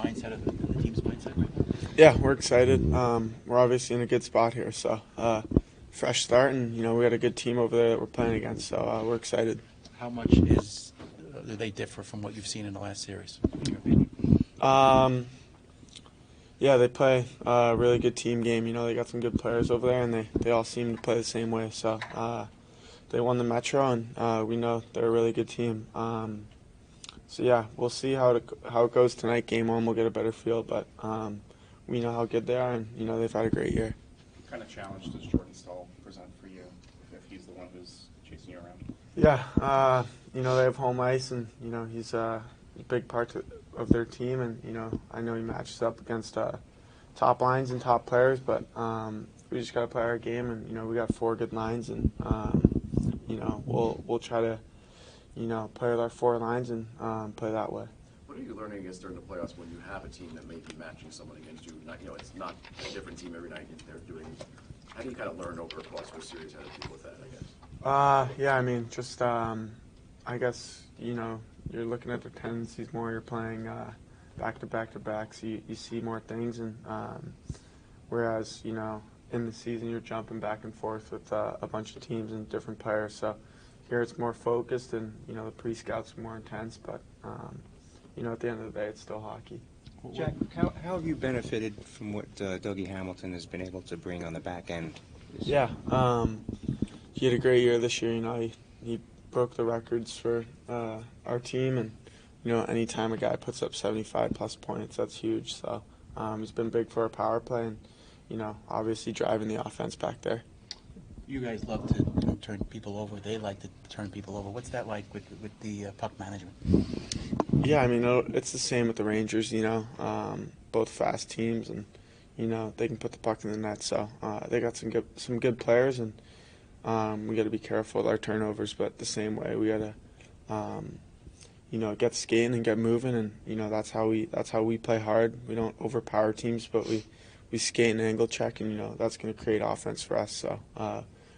mindset of the team's mindset right now? Yeah, we're excited. We're obviously in a good spot here, so fresh start, and we got a good team over there that we're playing against, so we're excited. How much do they differ from what you've seen in the last series, in your opinion? Yeah, they play a really good team game. They got some good players over there, and they all seem to play the same way. So they won the Metro, and we know they're a really good team. So yeah, we'll see how it goes tonight. Game one, we'll get a better feel, but we know how good they are, and they've had a great year. What kind of challenge does Jordan Stahl present for you if he's the one who's chasing you around? Yeah, they have home ice, and he's a big part of their team, and I know he matches up against top lines and top players, but we just got to play our game, and we got 4 good lines, and we'll try to play with our 4 lines and play that way. What are you learning, I guess, during the playoffs when you have a team that may be matching someone against you? It's not a different team every night. They're doing. How do you kind of learn over across a series how to deal with that, I guess? Yeah, I mean, just I guess you're looking at the tendencies more. You're playing back to back to back, so you see more things, and whereas in the season you're jumping back and forth with a bunch of teams and different players. So here it's more focused, and the pre-scouts are more intense, but at the end of the day, it's still hockey. Jack, how have you benefited from what Dougie Hamilton has been able to bring on the back end? Yeah, he had a great year this year. He broke the records for our team, and anytime a guy puts up 75+ points, that's huge. So he's been big for our power play, and obviously driving the offense back there. You guys love to turn people over. They like to turn people over. What's that like with the puck management? Yeah, I mean, it's the same with the Rangers, both fast teams, and, they can put the puck in the net. So they got some good players, and we got to be careful with our turnovers. But the same way, we got to, get skating and get moving, and, that's how we play hard. We don't overpower teams, but we skate and angle check, and, that's going to create offense for us. So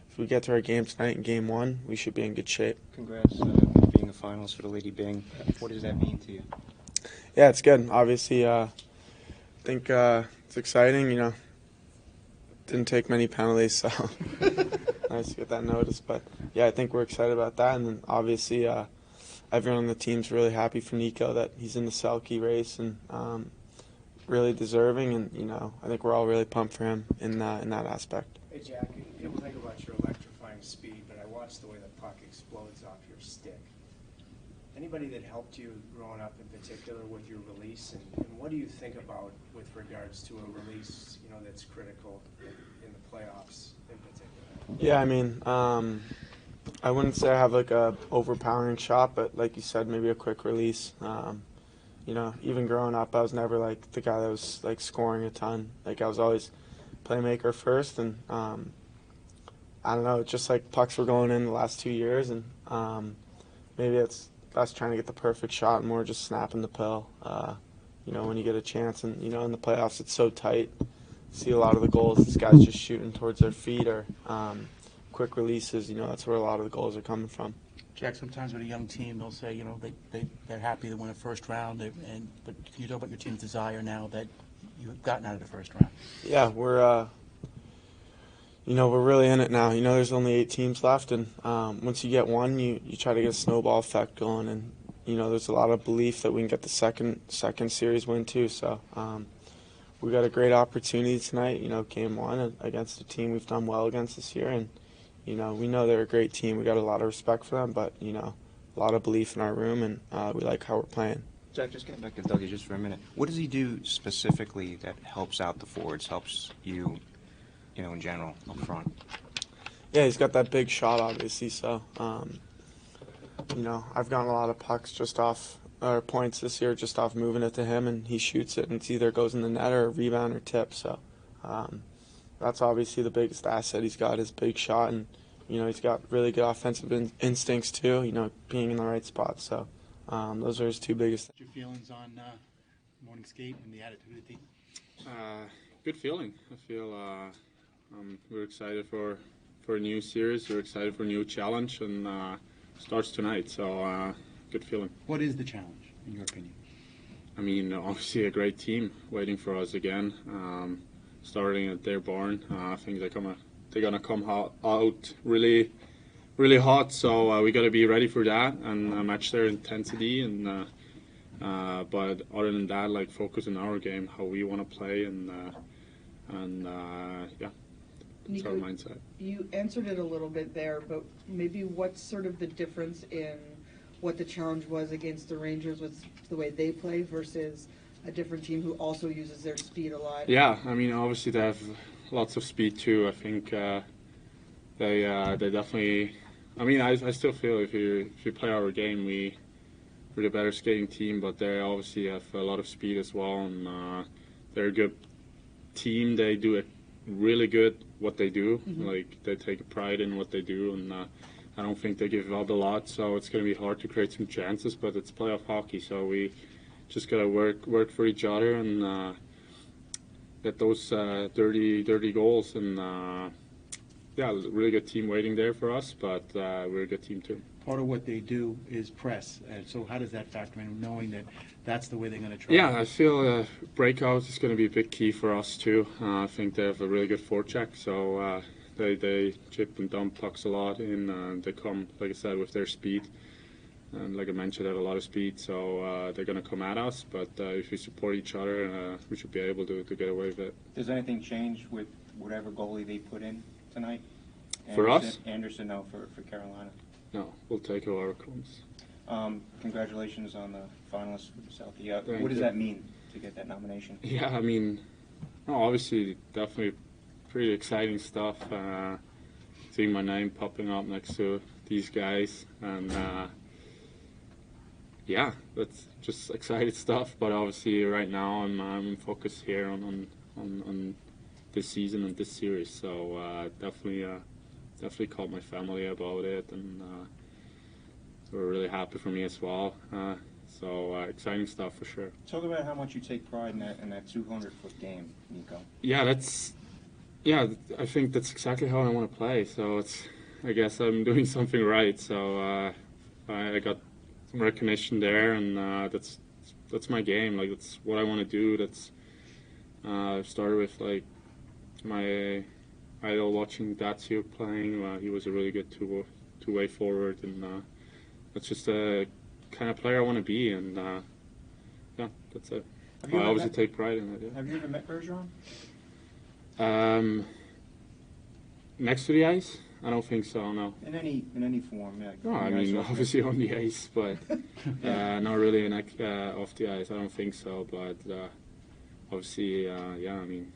if we get to our game tonight in Game 1, we should be in good shape. Congrats being the finals for the Lady Byng. What does that mean to you? Yeah, it's good. Obviously, I think it's exciting. Didn't take many penalties, so nice to get that notice. But yeah, I think we're excited about that, and then obviously everyone on the team's really happy for Nico that he's in the Selke race, and really deserving. And I think we're all really pumped for him in that aspect. Hey Jack, people think about your electrifying speed, but I watched the way the puck explodes off your stick. Anybody that helped you growing up in particular with your release, and what do you think about with regards to a release, that's critical in the playoffs in particular? Yeah, I mean, I wouldn't say I have like a overpowering shot, but like you said, maybe a quick release. Even growing up, I was never like the guy that was like scoring a ton. Like I was always playmaker first, and I don't know, just like pucks were going in the last 2 years, and maybe it's less trying to get the perfect shot and more just snapping the pill, when you get a chance. And, in the playoffs it's so tight. See a lot of the goals, these guys just shooting towards their feet or quick releases, that's where a lot of the goals are coming from. Jack, sometimes with a young team, they'll say, they're happy to win a first round, but can you talk about your team's desire now that you've gotten out of the first round? Yeah, we're really in it now. There's only 8 teams left, and once you get one, you try to get a snowball effect going, and there's a lot of belief that we can get the second series win too. So we got a great opportunity tonight. Game 1 against a team we've done well against this year, and we know they're a great team. We got a lot of respect for them, but a lot of belief in our room, and we like how we're playing. Jack, just getting back to Dougie just for a minute. What does he do specifically that helps out the forwards, helps you, in general, up front? Yeah, he's got that big shot, obviously. So, I've gotten a lot of pucks just off, or points this year just off moving it to him, and he shoots it, and it's either goes in the net or a rebound or tip. So, that's obviously the biggest asset he's got, his big shot, and he's got really good offensive instincts too. Being in the right spot. So, those are his 2 biggest. What's your feelings on morning skate and the attitude of the team? Good feeling. I feel we're excited for a new series. We're excited for a new challenge, and starts tonight. So good feeling. What is the challenge, in your opinion? I mean, obviously a great team waiting for us again. Starting at their barn, I think they're gonna come out really, really hot. So we got to be ready for that and match their intensity. And but other than that, like focus on our game, how we want to play, and yeah, that's our Nico, mindset. you answered it a little bit there, but maybe what's sort of the difference in what the challenge was against the Rangers with the way they play versus a different team who also uses their speed a lot? Yeah, I mean, obviously they have lots of speed too. I think they definitely. I mean, I still feel if you play our game, we're the better skating team, but they obviously have a lot of speed as well, and they're a good team. They do it really good what they do. Like they take pride in what they do, and I don't think they give up a lot. So it's going to be hard to create some chances, but it's playoff hockey, so we just gotta work for each other and get those dirty goals. And yeah, really good team waiting there for us, but we're a good team too. Part of what they do is press, and so how does that factor in, knowing that that's the way they're going to try? Yeah, I feel breakout is going to be a big key for us too. I think they have a really good forecheck, so they chip and dump pucks a lot, and they come, like I said, with their speed. And like I mentioned, they have a lot of speed, so they're going to come at us. But if we support each other, we should be able to get away with it. Does anything change with whatever goalie they put in tonight? For us? Anderson, no, for Carolina. No, we'll take whoever comes. Congratulations on the finalists for the Southie. Thank What does you. that mean to get that nomination? Yeah, I mean, no, obviously, definitely pretty exciting stuff. Seeing my name popping up next to these guys, and yeah, that's just exciting stuff. But obviously, right now, I'm focused here on this season and this series. So definitely called my family about it, and we're really happy for me as well. So exciting stuff for sure. Talk about how much you take pride in that 200-foot game, Nico. Yeah, I think that's exactly how I want to play. So I guess I'm doing something right. So I got some recognition there, and that's my game. Like that's what I want to do. That's I've started with like my idol watching Datsuk playing. He was a really good two-way forward, and that's just a kind of player I want to be. And yeah, that's it. I obviously take pride in it. Yeah. Have you ever met Bergeron? Next to the ice? I don't think so, no. In any form, yeah. No, I mean, obviously on the ice, but not really off the ice. I don't think so, but obviously, yeah, I mean,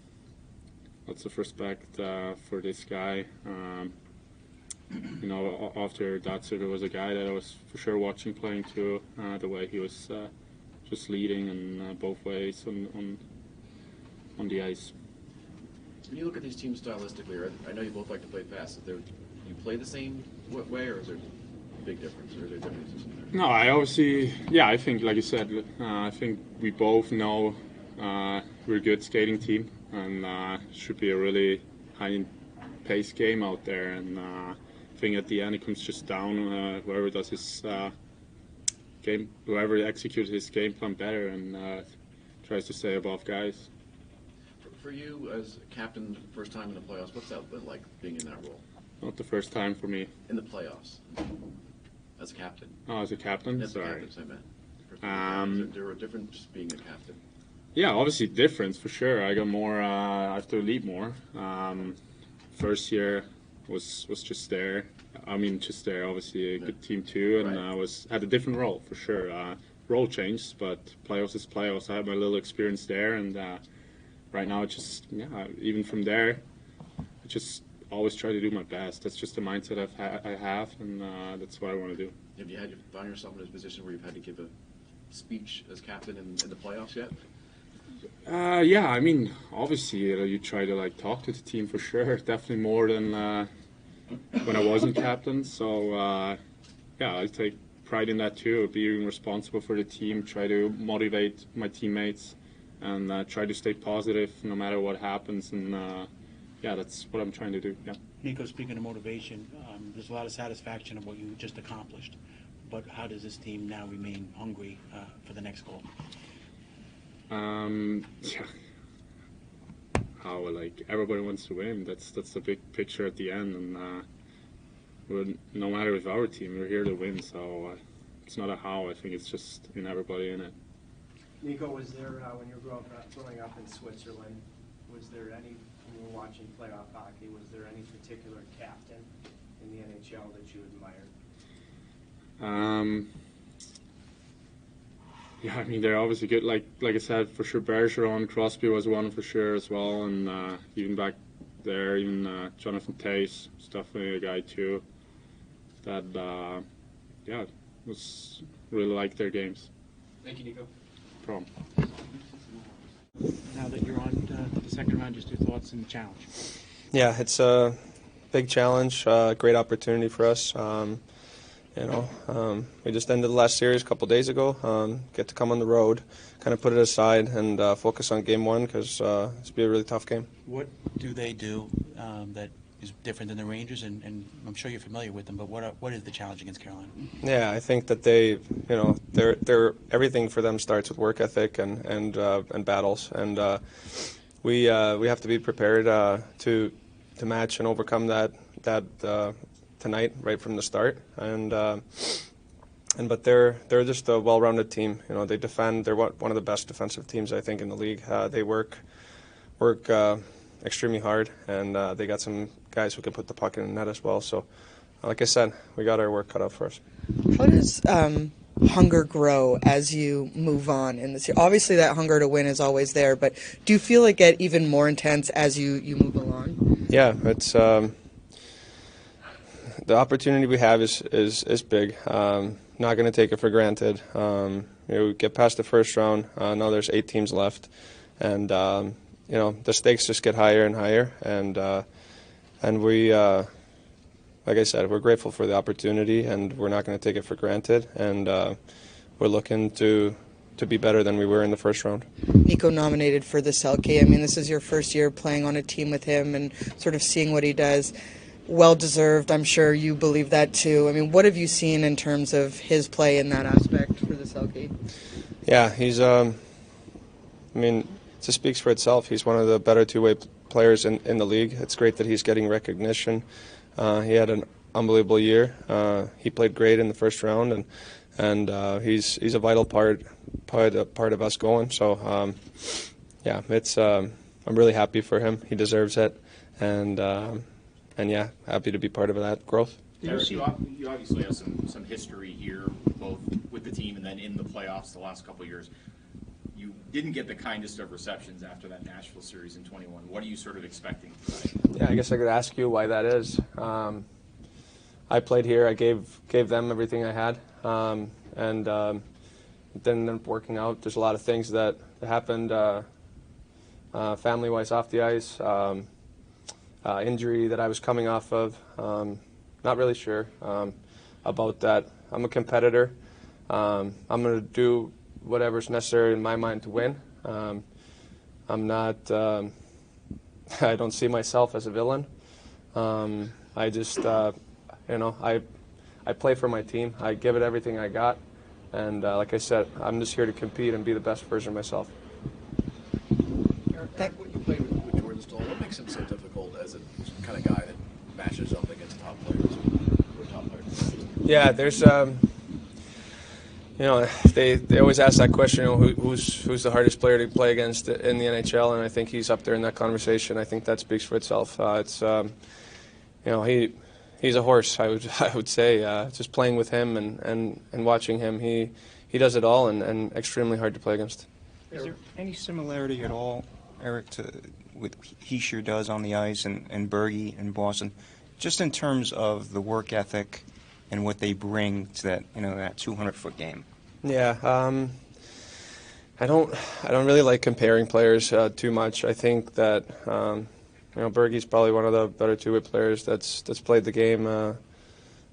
lots of respect for this guy. You know, after Datsuk, there was a guy that I was for sure watching playing too, the way he was just leading and both ways on the ice. When you look at these teams stylistically, I know you both like to play fast. Do you play the same way, or is there a big difference, or are there differences in there? No, I obviously, yeah, I think, like you said, I think we both know we're a good skating team, and should be a really high-paced game out there. And I think at the end it comes just down whoever does his game, whoever executes his game plan better and tries to stay above guys. For you as captain, first time in the playoffs, what's that been like being in that role? Not the first time for me. In the playoffs, as a captain. Oh, as a captain? As a Sorry. captain, I meant. Is there a difference just being a captain? Yeah, obviously difference for sure. I got more. I have to lead more. First year was just there. I mean, just there. Obviously a good team too, and Right. Had a different role for sure. Role changed, but playoffs is playoffs. I had my little experience there, and right now, even from there, I just always try to do my best. That's just the mindset I have, and that's what I want to do. Have you found yourself in a position where you've had to give a speech as captain in the playoffs yet? Yeah, I mean, obviously, you try to like talk to the team for sure. Definitely more than when I wasn't captain. So yeah, I take pride in that too. Being responsible for the team, try to motivate my teammates, and try to stay positive no matter what happens. And yeah, that's what I'm trying to do. Yeah. Nico, speaking of motivation, there's a lot of satisfaction of what you just accomplished. But how does this team now remain hungry for the next goal? Yeah. How like everybody wants to win. That's the big picture at the end, and no matter with our team, we're here to win. So it's not a how. I think it's just in everybody in it. Nico, was there, when you were growing up in Switzerland, was there any, when you were watching playoff hockey, was there any particular captain in the NHL that you admired? Yeah, I mean they're obviously good. Like I said, for sure Bergeron, Crosby was one for sure as well, and even back there, even Jonathan Tays was definitely a guy too. That was really like their games. Thank you, Nico. No problem. Now that you're on the second round, just your thoughts and the challenge. Yeah, it's a big challenge, great opportunity for us. We just ended the last series a couple days ago. Get to come on the road, kind of put it aside, and focus on game one because it's going to be a really tough game. What do they do that is different than the Rangers? And I'm sure you're familiar with them, but what is the challenge against Carolina? Yeah, I think that they, they're everything for them starts with work ethic and battles, and we have to be prepared to match and overcome that tonight right from the start, but they're just a well-rounded team. They defend. They're one of the best defensive teams I think in the league. They work extremely hard, and they got some guys who can put the puck in the net as well. So, like I said, we got our work cut out for us. How does hunger grow as you move on in this year? Obviously, that hunger to win is always there, but do you feel it get even more intense as you move along? Yeah, it's the opportunity we have is big. Not going to take it for granted. We get past the first round. Now there's 8 teams left, and the stakes just get higher and higher. And we, like I said, we're grateful for the opportunity, and we're not going to take it for granted. And we're looking to be better than we were in the first round. Nico nominated for the Selke. I mean, this is your first year playing on a team with him and sort of seeing what he does. Well-deserved, I'm sure you believe that too. I mean, what have you seen in terms of his play in that aspect for the Selke? Yeah, he's, it just speaks for itself. He's one of the better two-way players in the league. It's great that he's getting recognition. He had an unbelievable year. He played great in the first round, and he's a vital part of us going. So, yeah, it's I'm really happy for him. He deserves it, and yeah, happy to be part of that growth. Eric, you obviously have some history here, both with the team and then in the playoffs the last couple of years. You didn't get the kindest of receptions after that Nashville series in 21. What are you sort of expecting tonight? Yeah, I guess I could ask you why that is. I played here. I gave them everything I had, and it didn't end up working out. There's a lot of things that happened family-wise off the ice. Injury that I was coming off of. Not really sure about that. I'm a competitor. I'm going to do whatever's necessary in my mind to win. I'm not. I don't see myself as a villain. I just, I play for my team. I give it everything I got, and like I said, I'm just here to compete and be the best version of myself. Eric, when you played with Jordan Staal, what makes him so difficult as a kind of guy that matches up against top players or top players? Yeah, there's, they always ask that question, who's the hardest player to play against in the NHL, and I think he's up there in that conversation. I think that speaks for itself. It's, he's a horse, I would say. Just playing with him and watching him, he does it all and extremely hard to play against. Is there any similarity at all, Eric, to what Hischier does on the ice and Bergie in Boston, just in terms of the work ethic and what they bring to that that 200-foot game? Yeah, I don't really like comparing players too much. I think that Bergie's probably one of the better two-way players that's played the game,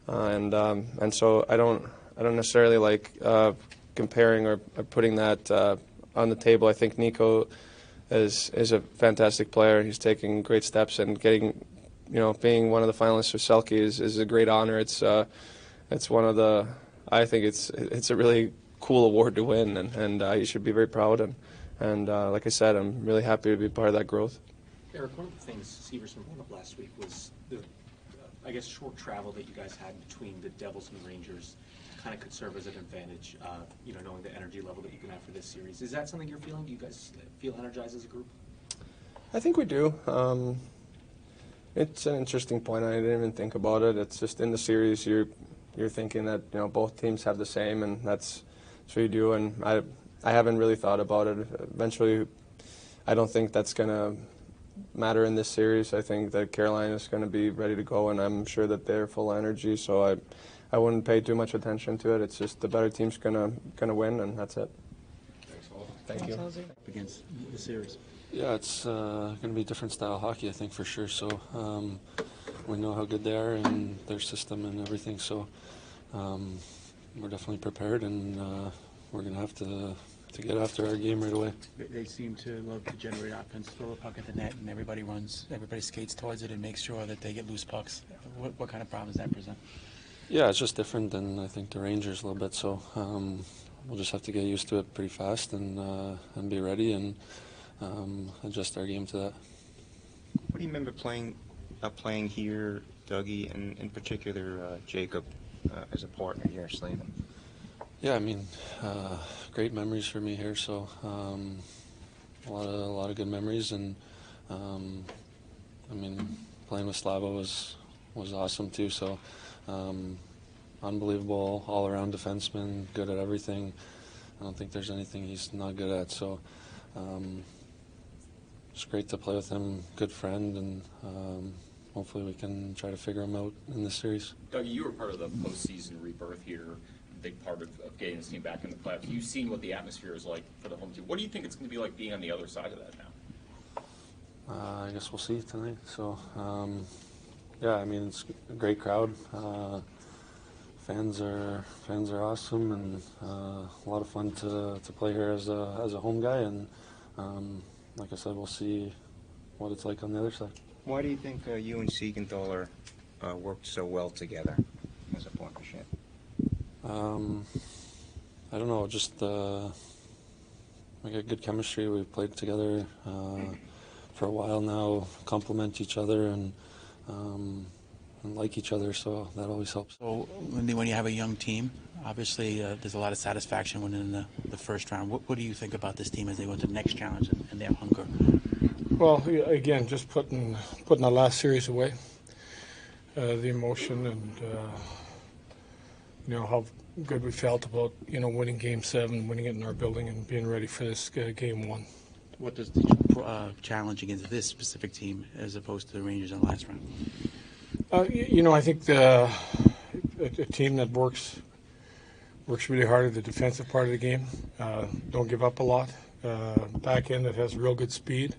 and so I don't necessarily like comparing or putting that on the table. I think Nico is a fantastic player. He's taking great steps and getting, being one of the finalists for Selke is a great honor. It's one of the, I think it's a really cool award to win, and he should be very proud, and And like I said, I'm really happy to be part of that growth. Eric, one of the things Severson brought up last week was the, I guess, short travel that you guys had between the Devils and the Rangers kind of could serve as an advantage, knowing the energy level that you can have for this series. Is that something you're feeling? Do you guys feel energized as a group? I think we do. It's an interesting point. I didn't even think about it. It's just in the series, you're thinking that both teams have the same, and that's what you do. And I haven't really thought about it. Eventually, I don't think that's gonna matter in this series. I think that Carolina is going to be ready to go, and I'm sure that they're full of energy. So I wouldn't pay too much attention to it. It's just the better team's gonna win, and that's it. Thanks, Paul. Thank you. Against the series. Yeah, it's going to be a different style of hockey, I think, for sure. So we know how good they are and their system and everything. So we're definitely prepared, and we're going to have to get after our game right away. They seem to love to generate offense, throw the puck at the net, and everybody skates towards it and makes sure that they get loose pucks. What kind of problems does that present? Yeah, it's just different than I think the Rangers a little bit. So we'll just have to get used to it pretty fast and be ready and adjust our game to that. What do you remember playing here, Dougie, and in particular Jacob as a partner here, Slavin? Yeah, I mean, great memories for me here. So a lot of good memories, and I mean, playing with Slava was awesome too. So unbelievable all-around defenseman, good at everything. I don't think there's anything he's not good at. So it's great to play with him. Good friend, and hopefully we can try to figure him out in this series. Doug, you were part of the postseason rebirth here. Big part of getting this team back in the playoffs. You've seen what the atmosphere is like for the home team. What do you think it's going to be like being on the other side of that now? I guess we'll see tonight. So, yeah, I mean, it's a great crowd. Fans are awesome, and a lot of fun to play here as a home guy. And like I said, we'll see what it's like on the other side. Why do you think you and Siegenthaler worked so well together as a partnership? I don't know, just we got good chemistry. We've played together for a while now, complement each other and like each other, so that always helps. So when you have a young team, obviously there's a lot of satisfaction winning the first round. What do you think about this team as they go into the next challenge and their hunger? Well, again, just putting the last series away, the emotion and how good we felt about winning Game 7, winning it in our building, and being ready for this Game 1. What does the challenge against this specific team as opposed to the Rangers in the last round? I think a team that works really hard at the defensive part of the game, don't give up a lot, back end that has real good speed,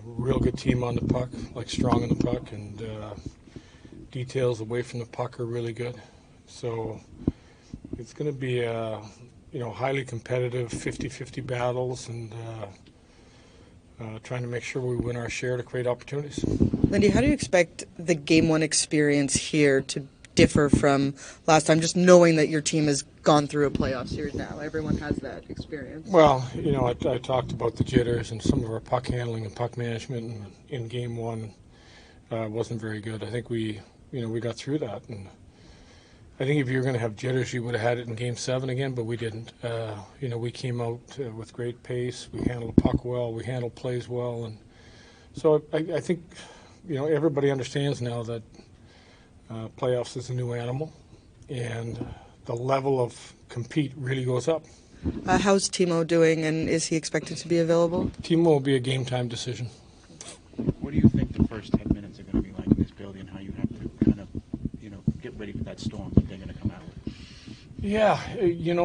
real good team on the puck, like strong on the puck, and details away from the puck are really good. So it's going to be highly competitive 50-50 battles, and trying to make sure we win our share to create opportunities. Lindy, how do you expect the Game 1 experience here to differ from last time, just knowing that your team has gone through a playoff series now? Everyone has that experience. Well, I talked about the jitters and some of our puck handling and puck management in Game 1 wasn't very good. I think we got through that, and I think if you were going to have jitters, you would have had it in Game 7 again, but we didn't. We came out with great pace. We handled the puck well. We handled plays well, and so I think everybody understands now that playoffs is a new animal, and the level of compete really goes up. How's Timo doing, and is he expected to be available? Timo will be a game time decision. What do you think the first 10 minutes are going to be like in this building, and how you have to kind of get ready for that storm that they're going to come out with? Yeah,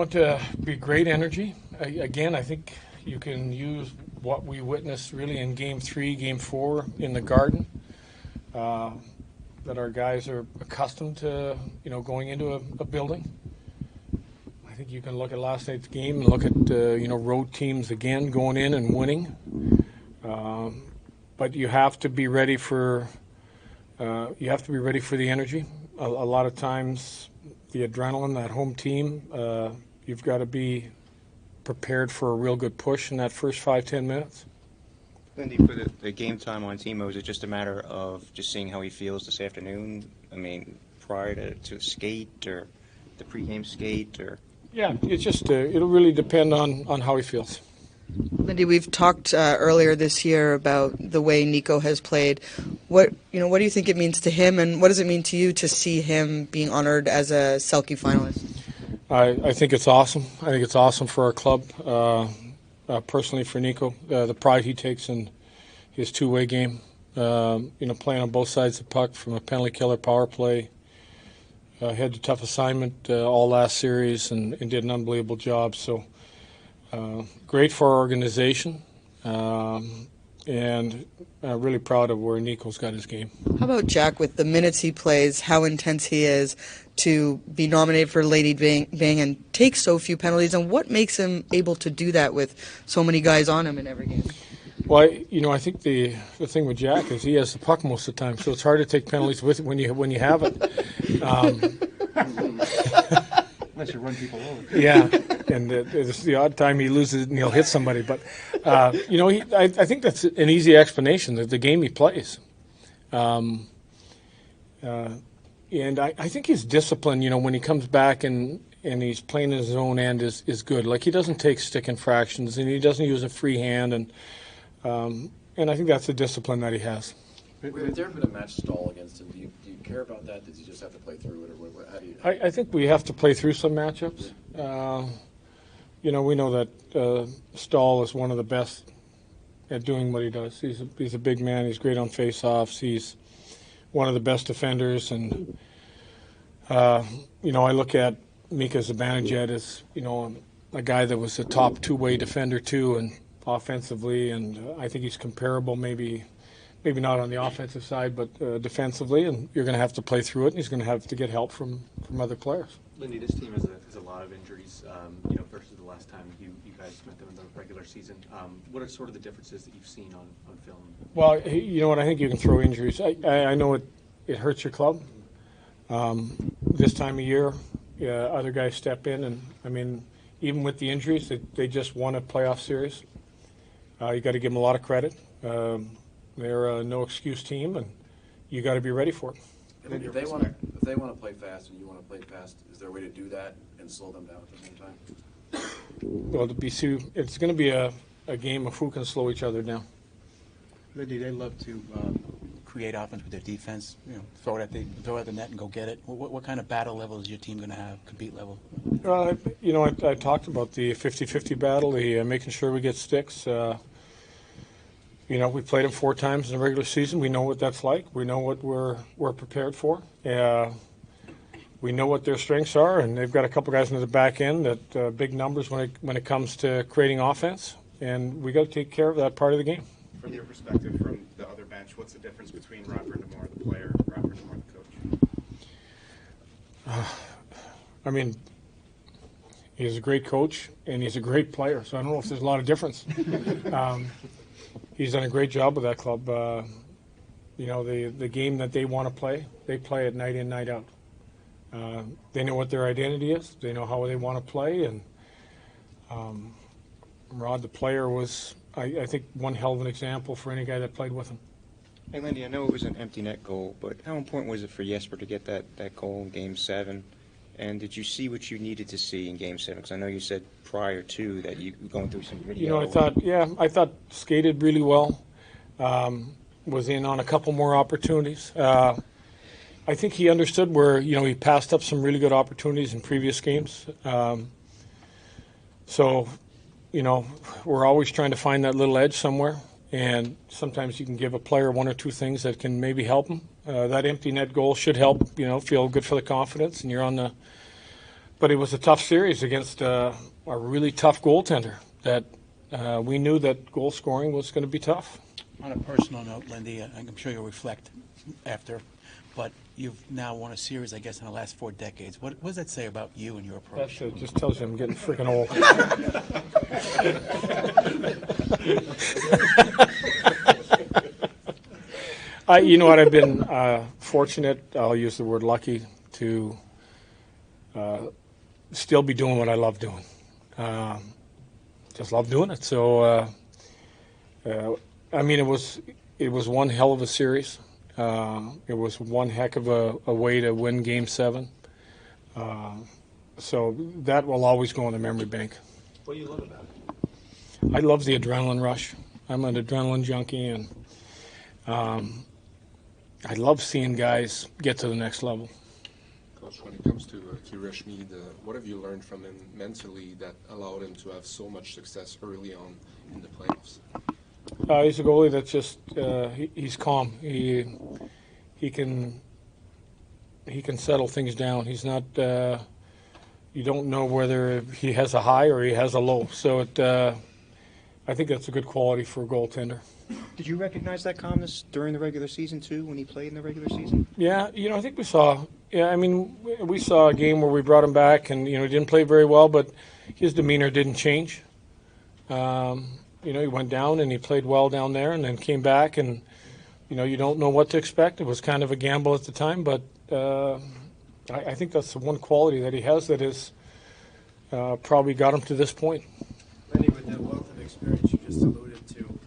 to be great energy. Again, I think you can use what we witnessed really in Game 3, Game 4 in the Garden, that our guys are accustomed to, going into a building. I think you can look at last night's game and look at, road teams again going in and winning. But you have to be ready for the energy. A lot of times, the adrenaline, that home team, you've got to be prepared for a real good push in that first 5-10 minutes. Lindy, for the game time on Timo, is it just a matter of just seeing how he feels this afternoon? I mean, prior to the skate or the pregame skate, or Yeah, it's just it'll really depend on how he feels. Lindy, we've talked earlier this year about the way Nico has played. What do you think it means to him, and what does it mean to you to see him being honored as a Selke finalist? I think it's awesome. I think it's awesome for our club. Personally, for Nico, the pride he takes in his two-way game. Playing on both sides of the puck from a penalty killer, power play. Had a tough assignment all last series and did an unbelievable job. So great for our organization, and really proud of where Nico's got his game. How about Jack, with the minutes he plays, how intense he is to be nominated for Lady Bang and take so few penalties, and what makes him able to do that with so many guys on him in every game? Well, I think the thing with Jack is he has the puck most of the time, so it's hard to take penalties with it when you have it. Unless you run people over. Yeah, and it's the odd time he loses it and he'll hit somebody. But I think that's an easy explanation, the game he plays. And I think his discipline, when he comes back and he's playing in his own end is good. Like, he doesn't take stick infractions and he doesn't use a free hand, and I think that's the discipline that he has. Has there been a match stall against him? Do you care about that? Does he just have to play through it, or how do you? I think we have to play through some matchups. We know that Stahl is one of the best at doing what he does. He's a big man. He's great on face-offs. He's one of the best defenders, and I look at Mika Zibanejad as a guy that was a top two-way defender too, and offensively, and I think he's comparable, maybe not on the offensive side, but defensively, and you're going to have to play through it, and he's going to have to get help from other players. Lindy, this team has a lot of injuries, versus the last time you guys met them in the regular season. What are sort of the differences that you've seen on film? Well, you know what? I think you can throw injuries. I know it hurts your club. This time of year, other guys step in, and I mean, even with the injuries, they just won a playoff series. You got to give them a lot of credit. They're a no excuse team, and you got to be ready for it. If they want to play fast and you want to play fast, is there a way to do that and slow them down at the same time? Well, it's going to be a game of who can slow each other down. Lindy, they love to create offense with their defense. Throw it at the net and go get it. What kind of battle level is your team going to have? Compete level? I talked about the 50-50 battle, the making sure we get sticks. We played them 4 times in the regular season. We know what that's like. We know what we're prepared for. We know what their strengths are, and they've got a couple guys in the back end that big numbers when it comes to creating offense, and we got to take care of that part of the game. From your perspective, from the other bench, what's the difference between Ruff and DeMar, the player, Ruff and DeMar, the coach? He's a great coach, and he's a great player, so I don't know if there's a lot of difference. He's done a great job with that club. The game that they want to play, they play it night in, night out. They know what their identity is. They know how they want to play, and Rod, the player, was, I think, one hell of an example for any guy that played with him. Hey, Lindy, I know it was an empty net goal, but how important was it for Jesper to get that goal in Game 7? And did you see what you needed to see in Game 7? Because I know you said prior to that you were going through some video. I thought skated really well. Was in on a couple more opportunities. I think he understood where, he passed up some really good opportunities in previous games. We're always trying to find that little edge somewhere. And sometimes you can give a player 1 or 2 things that can maybe help them. That empty net goal should help, feel good for the confidence, and you're on the. But it was a tough series against a really tough goaltender that we knew that goal scoring was going to be tough. On a personal note, Lindy, I'm sure you'll reflect after, but you've now won a series, I guess, in the last 4 decades. What does that say about you and your approach? That just tells you I'm getting freaking old. I've been fortunate, I'll use the word lucky, to still be doing what I love doing. just love doing it. So, I mean, it was one hell of a series. It was one heck of a way to win Game 7. So that will always go in the memory bank. What do you love about it? I love the adrenaline rush. I'm an adrenaline junkie, and I love seeing guys get to the next level. Coach, when it comes to Rashid, what have you learned from him mentally that allowed him to have so much success early on in the playoffs? He's a goalie that's just he's calm. He can settle things down. He's not. You don't know whether he has a high or he has a low. So I think that's a good quality for a goaltender. Did you recognize that calmness during the regular season too, when he played in the regular season? Yeah, I think we saw. Yeah, I mean, we saw a game where we brought him back, and he didn't play very well, but his demeanor didn't change. He went down and he played well down there, and then came back, and you don't know what to expect. It was kind of a gamble at the time, but I think that's the one quality that he has that has probably got him to this point. Lenny, with the wealth of experience you just alluded to,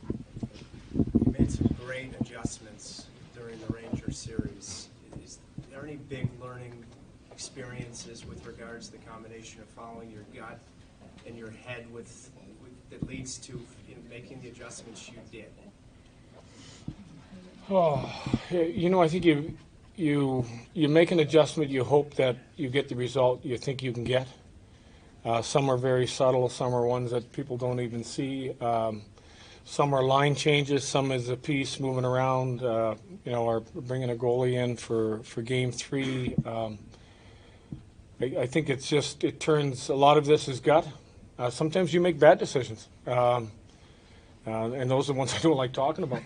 you made some great adjustments during the Rangers series. Is there any big learning experiences with regards to the combination of following your gut and your head that leads to making the adjustments you did? Oh, I think you make an adjustment. You hope that you get the result you think you can get. Some are very subtle. Some are ones that people don't even see. Some are line changes. Some is a piece moving around. Or bringing a goalie in for Game 3. I think it turns a lot of this is gut. Sometimes you make bad decisions, and those are the ones I don't like talking about.